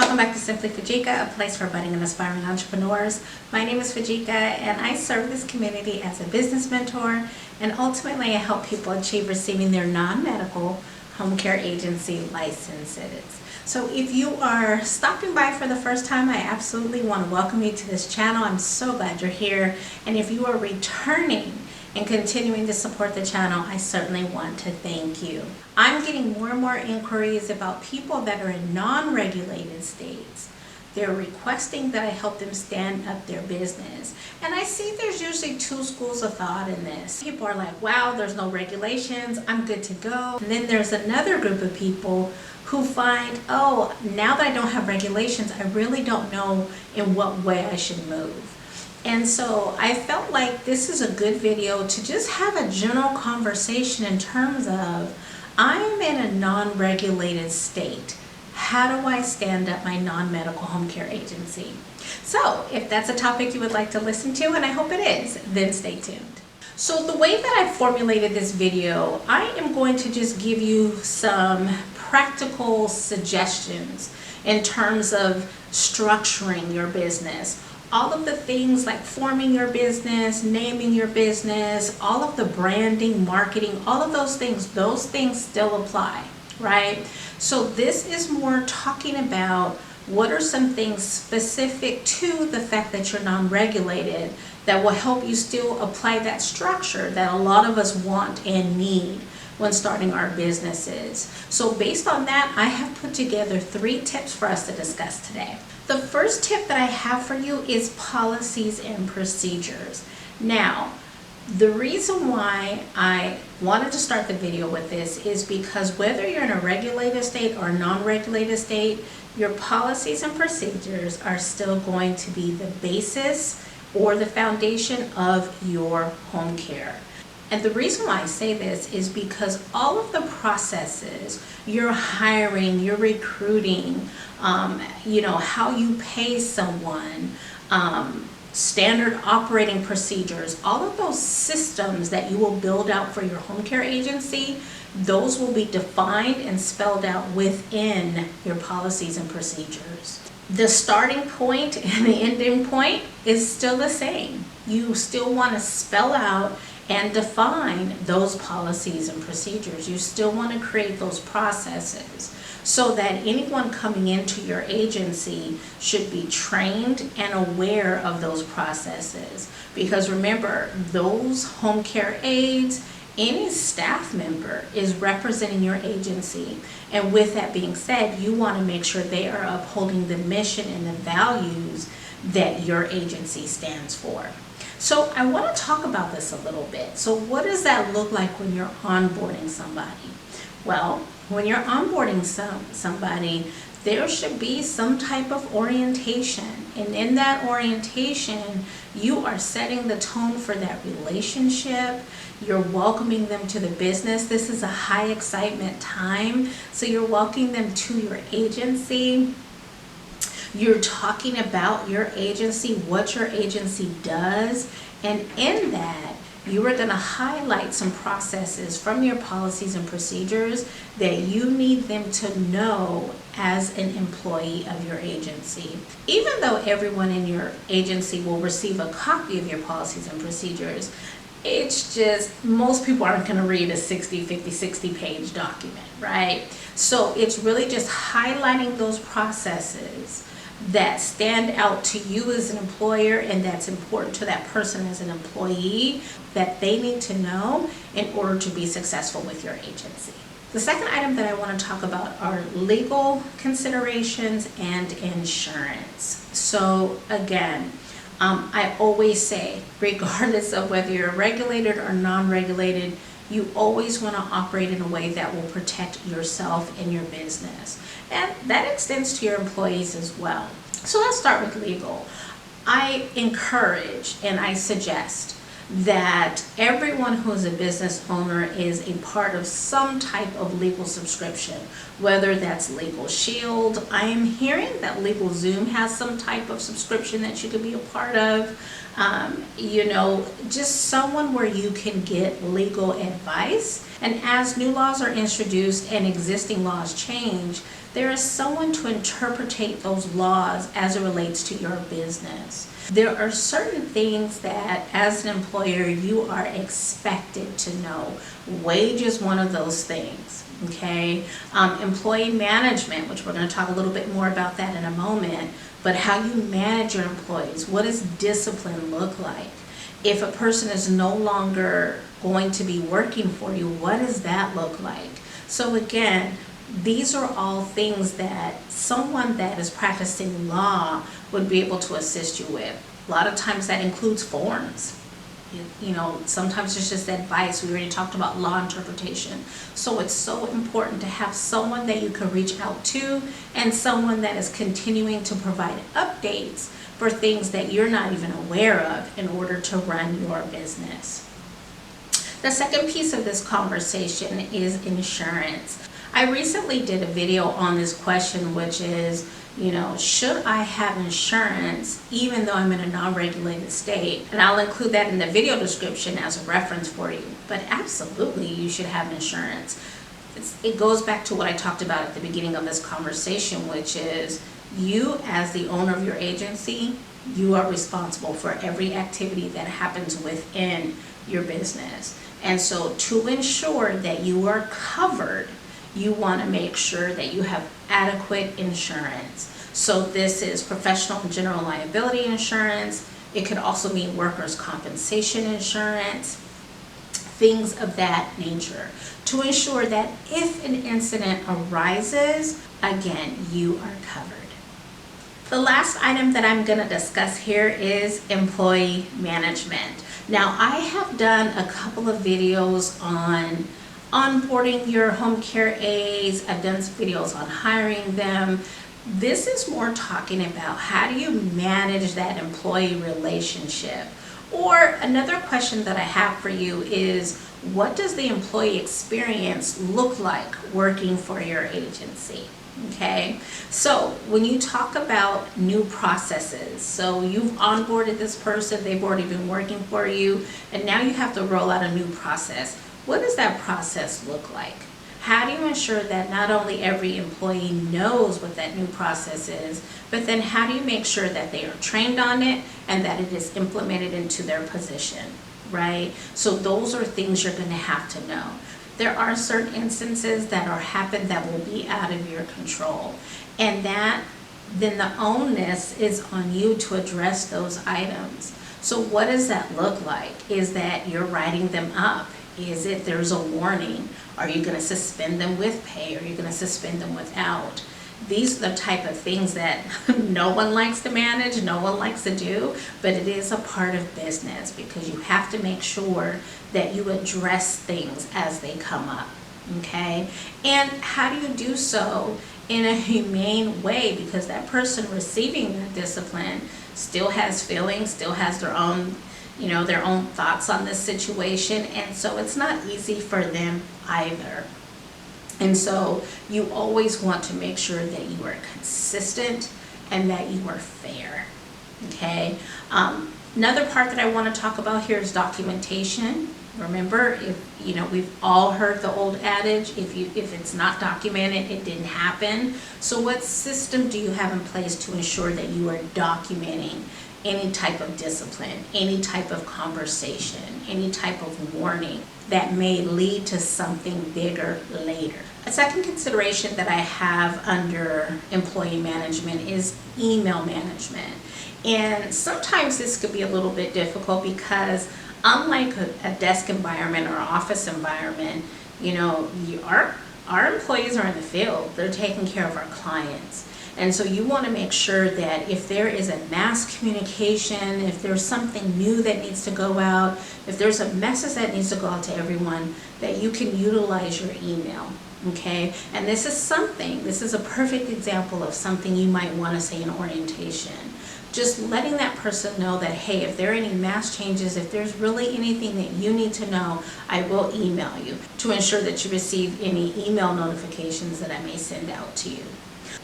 Welcome back to Simply Fujica, a place for budding and aspiring entrepreneurs. My name is Fujica and I serve this community as a business mentor, and ultimately I help people achieve receiving their non-medical home care agency licenses. So if you are stopping by for the first time, I absolutely want to welcome you to this channel. I'm so glad you're here. And if you are returning and continuing to support the channel, I certainly want to thank you. I'm getting more and more inquiries about people that are in non-regulated states. They're requesting that I help them stand up their business. And I see there's usually two schools of thought in this. People are like, wow, there's no regulations, I'm good to go. And then there's another group of people who find, oh, now that I don't have regulations, I really don't know in what way I should move. And so I felt like this is a good video to just have a general conversation in terms of, I am in a non-regulated state. How do I stand up my non-medical home care agency? So if that's a topic you would like to listen to, and I hope it is, then stay tuned. So the way that I formulated this video, I am going to just give you some practical suggestions in terms of structuring your business. All of the things like forming your business, naming your business, all of the branding, marketing, all of those things still apply, right? So this is more talking about what are some things specific to the fact that you're non-regulated that will help you still apply that structure that a lot of us want and need when starting our businesses. So based on that, I have put together 3 tips for us to discuss today. The first tip that I have for you is policies and procedures. Now, the reason why I wanted to start the video with this is because whether you're in a regulated state or a non-regulated state, your policies and procedures are still going to be the basis or the foundation of your home care. And the reason why I say this is because all of the processes, your hiring, your recruiting, how you pay someone, standard operating procedures, all of those systems that you will build out for your home care agency, those will be defined and spelled out within your policies and procedures. The starting point and the ending point is still the same. You still want to spell out and define those policies and procedures. You still want to create those processes so that anyone coming into your agency should be trained and aware of those processes. Because remember, those home care aides, any staff member is representing your agency. And with that being said, you want to make sure they are upholding the mission and the values that your agency stands for. So I want to talk about this a little bit. So what does that look like when you're onboarding somebody? Well, when you're onboarding somebody, there should be some type of orientation. And in that orientation, you are setting the tone for that relationship. You're welcoming them to the business. This is a high excitement time. So you're welcoming them to your agency. You're talking about your agency, what your agency does, and in that, you are going to highlight some processes from your policies and procedures that you need them to know as an employee of your agency. Even though everyone in your agency will receive a copy of your policies and procedures, it's just most people aren't going to read a 60, 50, 60 page document, right? So it's really just highlighting those processes that stand out to you as an employer and that's important to that person as an employee that they need to know in order to be successful with your agency. The second item that I want to talk about are legal considerations and insurance. So again, I always say, regardless of whether you're regulated or non-regulated, you always want to operate in a way that will protect yourself and your business. And that extends to your employees as well. So let's start with legal. I encourage and I suggest that everyone who is a business owner is a part of some type of legal subscription, whether that's Legal Shield. I am hearing that LegalZoom has some type of subscription that you could be a part of. Just someone where you can get legal advice. And as new laws are introduced and existing laws change, There is someone to interpretate those laws as it relates to your business. There are certain things that as an employer you are expected to know. Wage is one of those things, okay? Employee management, which we're going to talk a little bit more about that in a moment, but how you manage your employees. What does discipline look like? If a person is no longer going to be working for you, what does that look like? So again, these are all things that someone that is practicing law would be able to assist you with. A lot of times that includes forms. You know, sometimes it's just advice. We already talked about law interpretation. So it's so important to have someone that you can reach out to and someone that is continuing to provide updates for things that you're not even aware of in order to run your business. The second piece of this conversation is insurance. I recently did a video on this question, which is, you know, should I have insurance even though I'm in a non-regulated state? And I'll include that in the video description as a reference for you. But absolutely, you should have insurance. It goes back to what I talked about at the beginning of this conversation, which is you as the owner of your agency, you are responsible for every activity that happens within your business. And so to ensure that you are covered, you want to make sure that you have adequate insurance. So this is professional and general liability insurance. It could also mean workers' compensation insurance, things of that nature, to ensure that if an incident arises, again, you are covered. The last item that I'm going to discuss here is employee management. Now, I have done a couple of videos on onboarding your home care aides. I've done some videos on hiring them. This is more talking about how do you manage that employee relationship. Or another question that I have for you is, what does the employee experience look like working for your agency? Okay, so when you talk about new processes, so you've onboarded this person, they've already been working for you, and now you have to roll out a new process. What does that process look like? How do you ensure that not only every employee knows what that new process is, but then how do you make sure that they are trained on it and that it is implemented into their position, right? So those are things you're going to have to know. There are certain instances that happen that will be out of your control, and that then the onus is on you to address those items. So what does that look like? Is that you're writing them up? Is it there's a warning? Are you going to suspend them with pay? Are you going to suspend them without? These are the type of things that no one likes to manage, no one likes to do, but it is a part of business because you have to make sure that you address things as they come up, okay? And how do you do so in a humane way? Because that person receiving that discipline still has feelings, still has their own, their own thoughts on this situation, and so it's not easy for them either. And so you always want to make sure that you are consistent and that you are fair, okay? Another part that I want to talk about here is documentation. Remember, we've all heard the old adage, if it's not documented, it didn't happen. So what system do you have in place to ensure that you are documenting any type of discipline, any type of conversation, any type of warning that may lead to something bigger later? A second consideration that I have under employee management is email management. And sometimes this could be a little bit difficult because unlike a desk environment or office environment, our employees are in the field. They're taking care of our clients. And so you want to make sure that if there is a mass communication, if there's something new that needs to go out, if there's a message that needs to go out to everyone, that you can utilize your email, okay? And this is a perfect example of something you might want to say in orientation. Just letting that person know that, hey, if there are any mass changes, if there's really anything that you need to know, I will email you to ensure that you receive any email notifications that I may send out to you.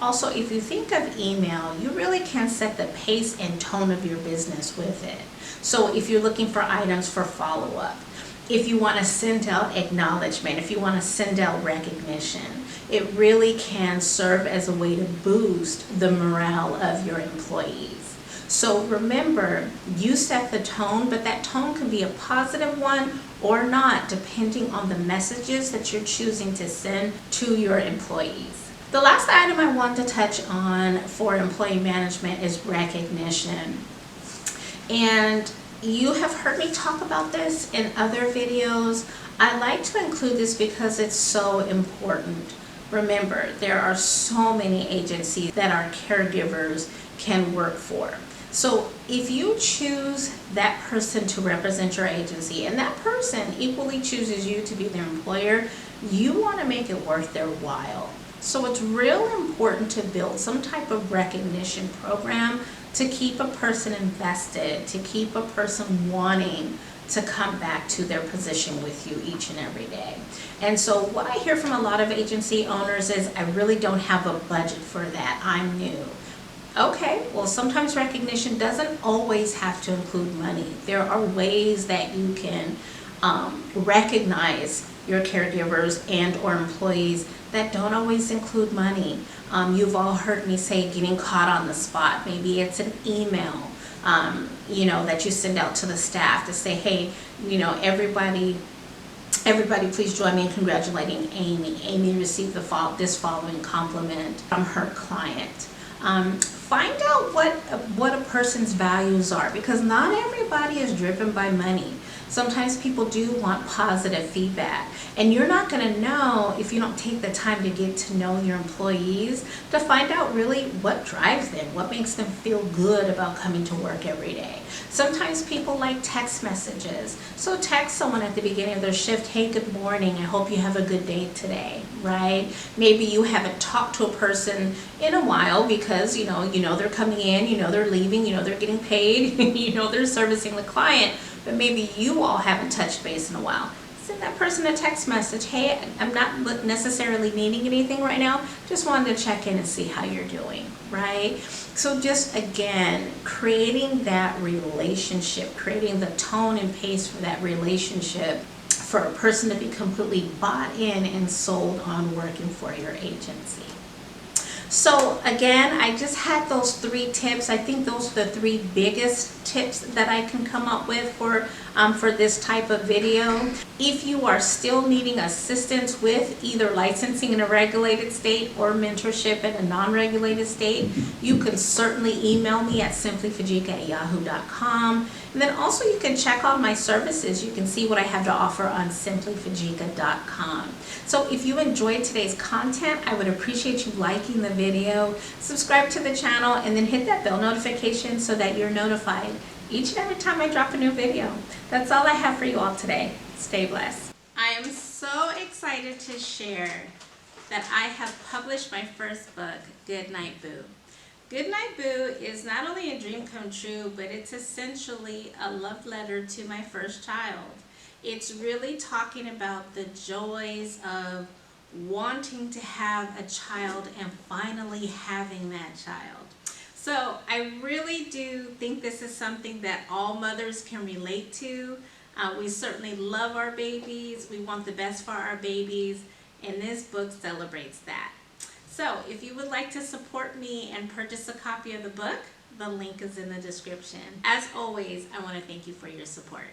Also, if you think of email, you really can set the pace and tone of your business with it. So if you're looking for items for follow-up, if you want to send out acknowledgement, if you want to send out recognition, it really can serve as a way to boost the morale of your employees. So remember, you set the tone, but that tone can be a positive one or not, depending on the messages that you're choosing to send to your employees. The last item I want to touch on for employee management is recognition. And you have heard me talk about this in other videos. I like to include this because it's so important. Remember, there are so many agencies that our caregivers can work for. So if you choose that person to represent your agency and that person equally chooses you to be their employer, you want to make it worth their while. So it's real important to build some type of recognition program to keep a person invested, to keep a person wanting to come back to their position with you each and every day. And so what I hear from a lot of agency owners is, I really don't have a budget for that, I'm new. Okay, well, sometimes recognition doesn't always have to include money. There are ways that you can recognize your caregivers and or employees that don't always include money. You've all heard me say getting caught on the spot. Maybe it's an email, that you send out to the staff to say, hey, everybody please join me in congratulating Amy. Amy received this following compliment from her client. Find out what a person's values are, because not everybody is driven by money. Sometimes people do want positive feedback, and you're not going to know if you don't take the time to get to know your employees to find out really what drives them, what makes them feel good about coming to work every day. Sometimes people like text messages. So text someone at the beginning of their shift, hey, good morning, I hope you have a good day today, right? Maybe you haven't talked to a person in a while because you know they're coming in, they're leaving, they're getting paid, they're servicing the client, but maybe you all haven't touched base in a while. Send that person a text message, hey, I'm not necessarily needing anything right now, just wanted to check in and see how you're doing, right? So just again, creating that relationship, creating the tone and pace for that relationship for a person to be completely bought in and sold on working for your agency. So again, I just had those 3 tips. I think those are the 3 biggest tips that I can come up with for this type of video. If you are still needing assistance with either licensing in a regulated state or mentorship in a non-regulated state, you can certainly email me at simplyfujica@yahoo.com. And then also you can check out my services. You can see what I have to offer on simplyfujica.com. So if you enjoyed today's content, I would appreciate you liking the video, subscribe to the channel, and then hit that bell notification so that you're notified each and every time I drop a new video. That's all I have for you all today. Stay blessed. I am so excited to share that I have published my first book, Goodnight Boo. Goodnight Boo is not only a dream come true, but it's essentially a love letter to my first child. It's really talking about the joys of wanting to have a child and finally having that child. So I really do think this is something that all mothers can relate to. We certainly love our babies. We want the best for our babies, and this book celebrates that. So if you would like to support me and purchase a copy of the book, the link is in the description. As always, I want to thank you for your support.